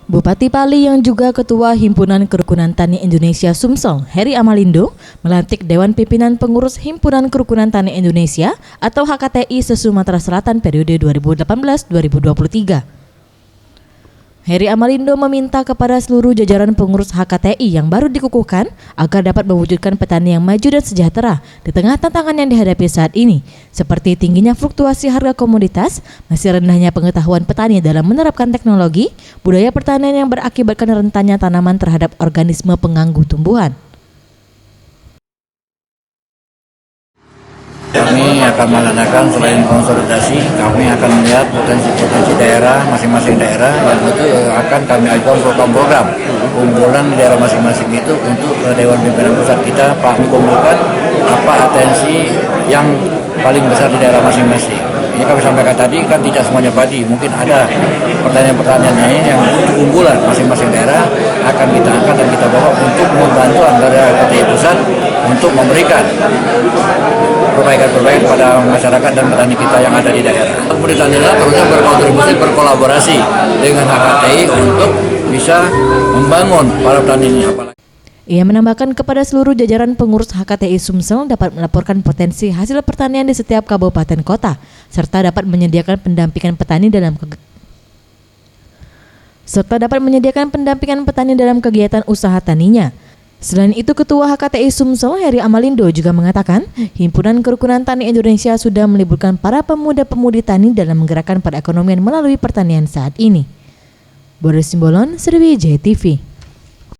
Bupati Pali yang juga Ketua Himpunan Kerukunan Tani Indonesia Sumsel, Heri Amalindo, melantik Dewan Pimpinan Pengurus Himpunan Kerukunan Tani Indonesia atau HKTI se-Sumatera Selatan periode 2018-2023. Heri Amalindo meminta kepada seluruh jajaran pengurus HKTI yang baru dikukuhkan agar dapat mewujudkan petani yang maju dan sejahtera di tengah tantangan yang dihadapi saat ini, seperti tingginya fluktuasi harga komoditas, masih rendahnya pengetahuan petani dalam menerapkan teknologi, budaya pertanian yang berakibatkan rentannya tanaman terhadap organisme pengganggu tumbuhan. Kami akan melaksanakan selain konsolidasi, kami akan melihat potensi-potensi daerah, masing-masing daerah yang itu akan kami ajukan program-program unggulan di daerah masing-masing itu untuk Dewan Pimpinan Pusat kita Pak mengumpulkan apa atensi yang paling besar di daerah masing-masing. Ini kami sampaikan tadi kan tidak semuanya padi, mungkin ada pertanyaan-pertanyaan lain yang unggulan masing-masing daerah akan kita angkat dan kita bawa untuk membantu antara HKTI Pusat untuk memberikan perbaikan-perbaikan kepada masyarakat dan petani kita yang ada di daerah. Pemerintah daerah terusnya berkontribusi, berkolaborasi dengan HKTI untuk bisa membangun para petani ini. Ia menambahkan kepada seluruh jajaran pengurus HKTI Sumsel dapat melaporkan potensi hasil pertanian di setiap kabupaten kota, serta dapat menyediakan pendampingan petani dalam kegiatan usaha taninya. Selain itu, Ketua HKTI Sumsel, Heri Amalindo, juga mengatakan Himpunan Kerukunan Tani Indonesia sudah melibatkan para pemuda-pemudi tani dalam menggerakkan perekonomian melalui pertanian saat ini. Boris Simbolon, Sriwijaya TV.